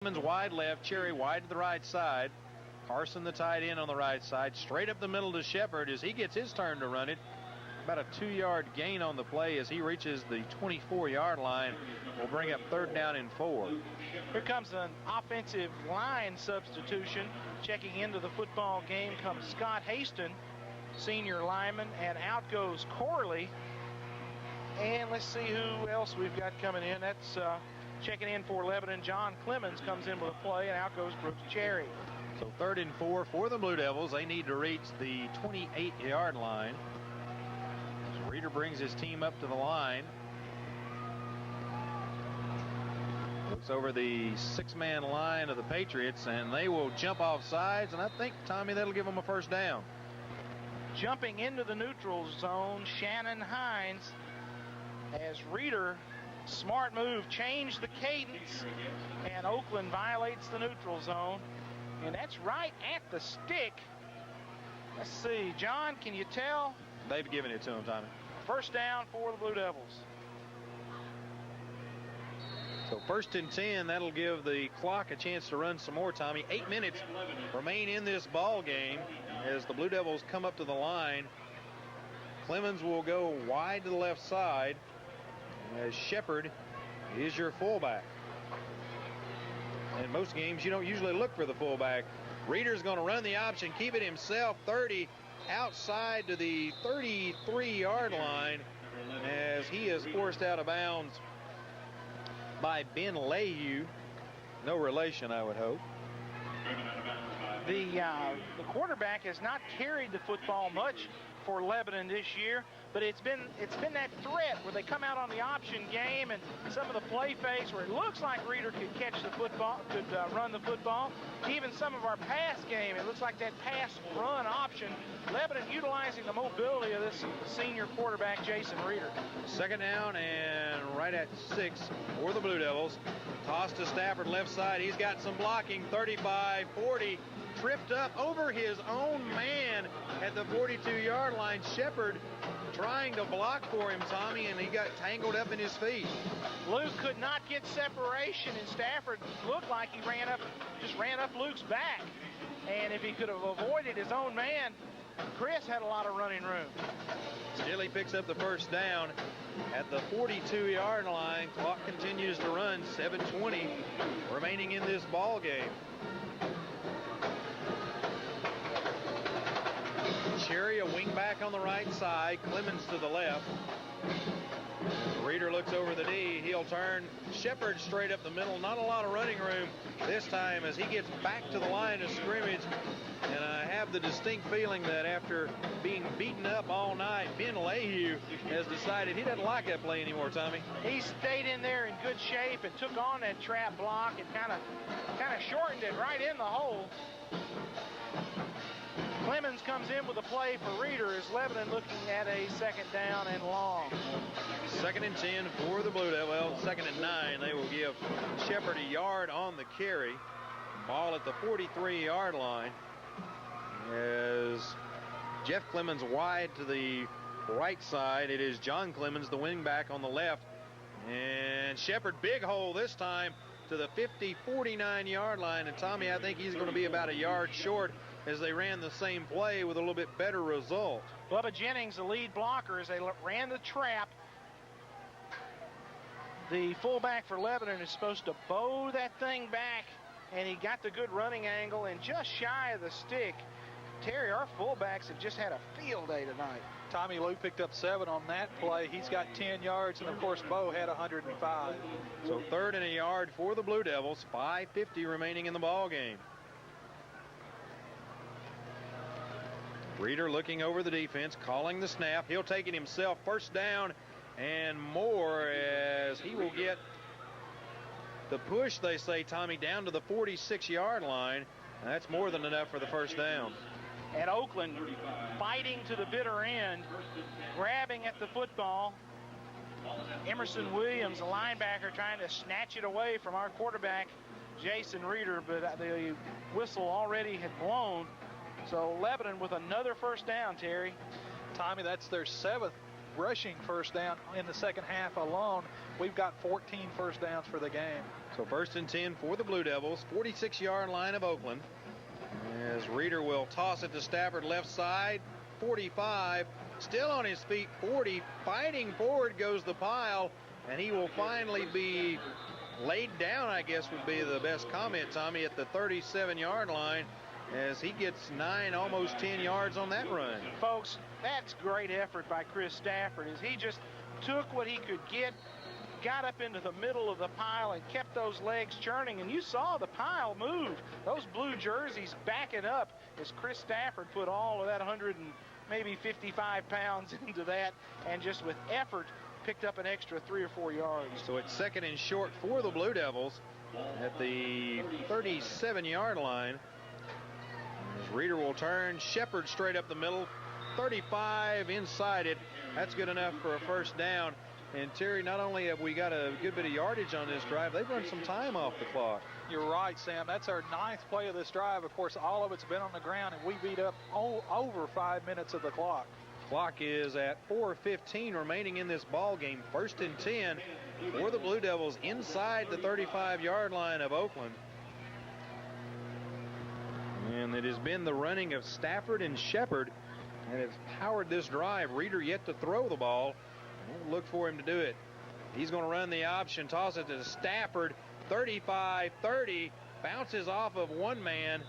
Clemens wide left, Cherry wide to the right side. Carson the tight end on the right side. Straight up the middle to Shepard as he gets his turn to run it. About a 2-yard gain on the play as he reaches the 24-yard line. Will bring up 3rd down and 4. Here comes an offensive line substitution. Checking into the football game comes Scott Haston, senior lineman, and out goes Corley. And let's see who else we've got coming in. That's checking in for Lebanon. John Clemens comes in with a play, and out goes Brooks Cherry. So 3rd and 4 for the Blue Devils. They need to reach the 28-yard line. So Reeder brings his team up to the line. Looks over the 6-man line of the Patriots, and they will jump off sides, and I think, Tommy, that'll give them a 1st down. Jumping into the neutral zone, Shannon Hines, as Reeder, smart move, changed the cadence, and Oakland violates the neutral zone, and that's right at the stick. Let's see, John, can you tell? They've given it to him, Tommy. 1st down for the Blue Devils. So 1st and 10, that'll give the clock a chance to run some more, Tommy. 8 minutes remain in this ball game as the Blue Devils come up to the line. Clemens will go wide to the left side as Shepard is your fullback. In most games, you don't usually look for the fullback. Reeder's going to run the option, keep it himself, 30, outside to the 33-yard line as he is forced out of bounds by Ben Leahy. No relation, I would hope. The quarterback has not carried the football much for Lebanon this year, but it's been that threat where they come out on the option game and some of the play fakes where it looks like Reeder could catch the football, could run the football. Even some of our pass game, it looks like that pass run option. Lebanon utilizing the mobility of this senior quarterback, Jason Reeder. 2nd down and right at 6 for the Blue Devils. Toss to Stafford left side. He's got some blocking. 35, 40. Tripped up over his own man at the 42-yard line. Shepard trying to block for him, Tommy, and he got tangled up in his feet. Luke could not get separation, and Stafford looked like he just ran up Luke's back. And if he could have avoided his own man, Chris had a lot of running room. Still, he picks up the 1st down at the 42-yard line. Clock continues to run. 7:20 remaining in this ball game. Cherry, a wing back on the right side. Clemens to the left. Reeder looks over the knee. He'll turn. Shepard straight up the middle. Not a lot of running room this time as he gets back to the line of scrimmage. And I have the distinct feeling that after being beaten up all night, Ben Leahy has decided he doesn't like that play anymore, Tommy. He stayed in there in good shape and took on that trap block and kind of shortened it right in the hole. Clemens comes in with a play for Reeder as Lebanon looking at a 2nd down and long. 2nd and 10 for the Blue Devils. Well, 2nd and 9. They will give Shepard a yard on the carry. Ball at the 43-yard line as Jeff Clemens wide to the right side. It is John Clemens, the wingback, on the left. And Shepard, big hole this time to the 49-yard line. And Tommy, I think he's going to be about a yard short as they ran the same play with a little bit better result. Bubba Jennings, the lead blocker, as they ran the trap. The fullback for Lebanon is supposed to bow that thing back, and he got the good running angle and just shy of the stick. Terry, our fullbacks have just had a field day tonight. Tommy Lou picked up 7 on that play. He's got 10 yards, and of course Bo had 105. So 3rd and a yard for the Blue Devils. 5:50 remaining in the ball game. Reeder looking over the defense, calling the snap. He'll take it himself. 1st down and more as he will get the push, they say, Tommy, down to the 46-yard line. And that's more than enough for the 1st down. And Oakland fighting to the bitter end, grabbing at the football. Emerson Williams, a linebacker, trying to snatch it away from our quarterback, Jason Reeder, but the whistle already had blown. So Lebanon with another 1st down, Terry. Tommy, that's their 7th rushing 1st down in the second half alone. We've got 14 1st downs for the game. So 1st and 10 for the Blue Devils, 46-yard line of Oakland. As Reeder will toss it to Stafford left side, 45, still on his feet, 40, fighting forward goes the pile, and he will finally be laid down, I guess would be the best comment, Tommy, at the 37-yard line as he gets 9, almost 10 yards on that run. Folks, that's great effort by Chris Stafford as he just took what he could get, got up into the middle of the pile and kept those legs churning, and you saw the pile move. Those blue jerseys backing up as Chris Stafford put all of that 155 pounds into that, and just with effort picked up an extra 3 or 4 yards. So it's 2nd and short for the Blue Devils at the 37-yard line. As Reeder will turn, Shepard straight up the middle, 35 inside it. That's good enough for a first down. And Terry, not only have we got a good bit of yardage on this drive, they've run some time off the clock. You're right, Sam. That's our 9th play of this drive. Of course, all of it's been on the ground, and we beat up over 5 minutes of the clock. Clock is at 4:15 remaining in this ball game. 1st and 10 for the Blue Devils inside the 35-yard line of Oakland. And it has been the running of Stafford and Shepard that has powered this drive. Reeder yet to throw the ball. We'll look for him to do it. He's going to run the option, toss it to Stafford, 35-30, bounces off of one man,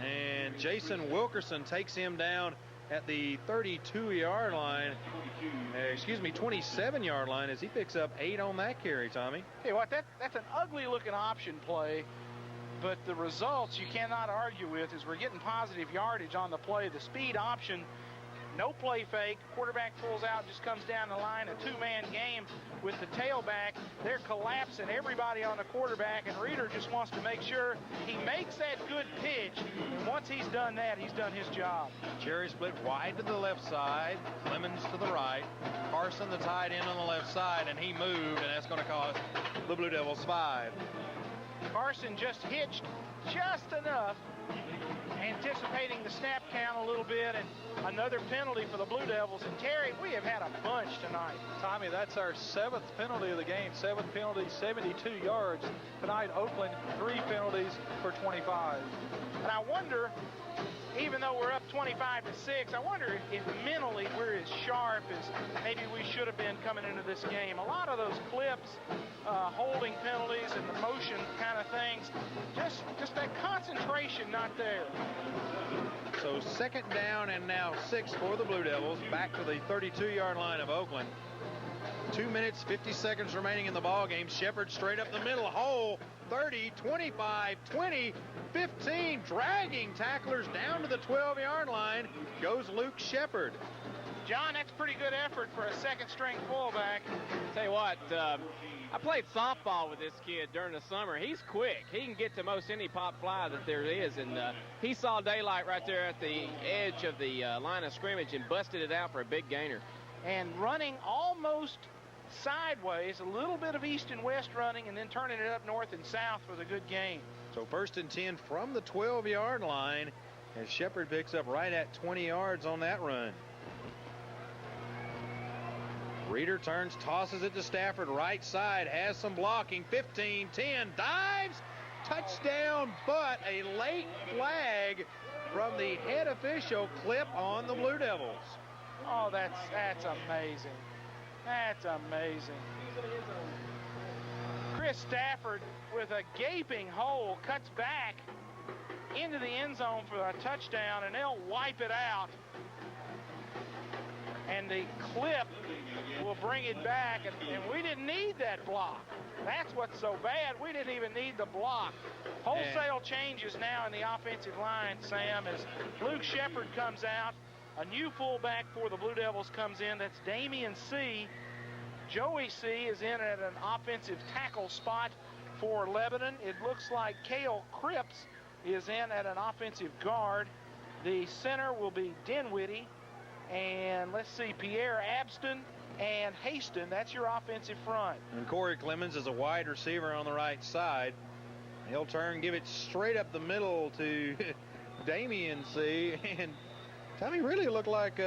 and Jason Wilkerson takes him down at the 32-yard line, 27-yard line, as he picks up 8 on that carry, Tommy. Hey, what? That's an ugly-looking option play, but the results you cannot argue with as we're getting positive yardage on the play. The speed option, no play fake. Quarterback pulls out, just comes down the line. A two-man game with the tailback. They're collapsing everybody on the quarterback, and Reeder just wants to make sure he makes that good pitch. And once he's done that, he's done his job. Cherry split wide to the left side, Clemens to the right. Carson, the tight end, on the left side, and he moved, and that's going to cost the Blue Devils 5. Carson just hitched just enough, anticipating the snap count a little bit, and another penalty for the Blue Devils. And Terry, we have had a bunch tonight. Tommy, that's our 7th penalty of the game. 7th penalty, 72 yards. Tonight, Oakland, 3 penalties for 25. And I wonder, even though we're up 25-6, I wonder if mentally we're as sharp as maybe we should have been coming into this game. A lot of those clips, holding penalties and the motion kind of things, just that concentration not there. So 2nd down and now 6 for the Blue Devils, back to the 32-yard line of Oakland. 2 minutes, 50 seconds remaining in the ball game. Shepard straight up the middle, hole, 30, 25, 20, 15, dragging tacklers down to the 12-yard line goes Luke Shepard. John, that's pretty good effort for a second-string fullback. Tell you what, I played softball with this kid during the summer. He's quick. He can get to most any pop fly that there is, and he saw daylight right there at the edge of the line of scrimmage and busted it out for a big gainer. And running almost sideways, a little bit of east and west running, and then turning it up north and south was a good gain. So 1st and 10 from the 12-yard line as Shepard picks up right at 20 yards on that run. Reeder turns, tosses it to Stafford, right side, has some blocking, 15, 10, dives, touchdown, but a late flag from the head official, clip on the Blue Devils. Oh, that's amazing. That's amazing. Chris Stafford with a gaping hole cuts back into the end zone for a touchdown, and they'll wipe it out. And the clip will bring it back, and we didn't need that block. That's what's so bad. We didn't even need the block. Wholesale changes now in the offensive line, Sam, as Luke Shepard comes out. A new fullback for the Blue Devils comes in. That's Damian C. Joey C. is in at an offensive tackle spot for Lebanon. It looks like Cale Cripps is in at an offensive guard. The center will be Dinwiddie. And let's see, Pierre Abston and Haston. That's your offensive front. And Corey Clemens is a wide receiver on the right side. He'll turn, give it straight up the middle to Damian C. And Tommy really looked like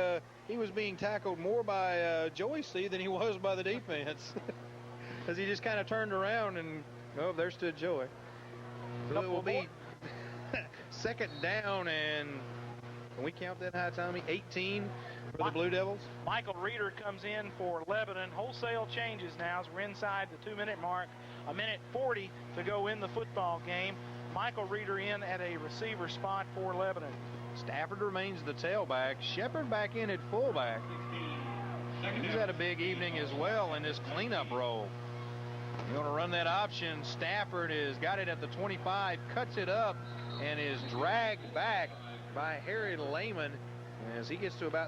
he was being tackled more by Joey C. than he was by the defense. As he just kind of turned around and Oh, there stood Joey. So it will be second down, and can we count that high, Tommy? 18 for the Blue Devils. Michael Reeder comes in for Lebanon. Wholesale changes now as we're inside the 2-minute mark. 1:40 to go in the football game. Michael Reeder in at a receiver spot for Lebanon. Stafford remains the tailback. Shepard back in at fullback. He's had a big evening as well in this cleanup role. You want to run that option. Stafford has got it at the 25, cuts it up, and is dragged back by Harry Lehman as he gets to about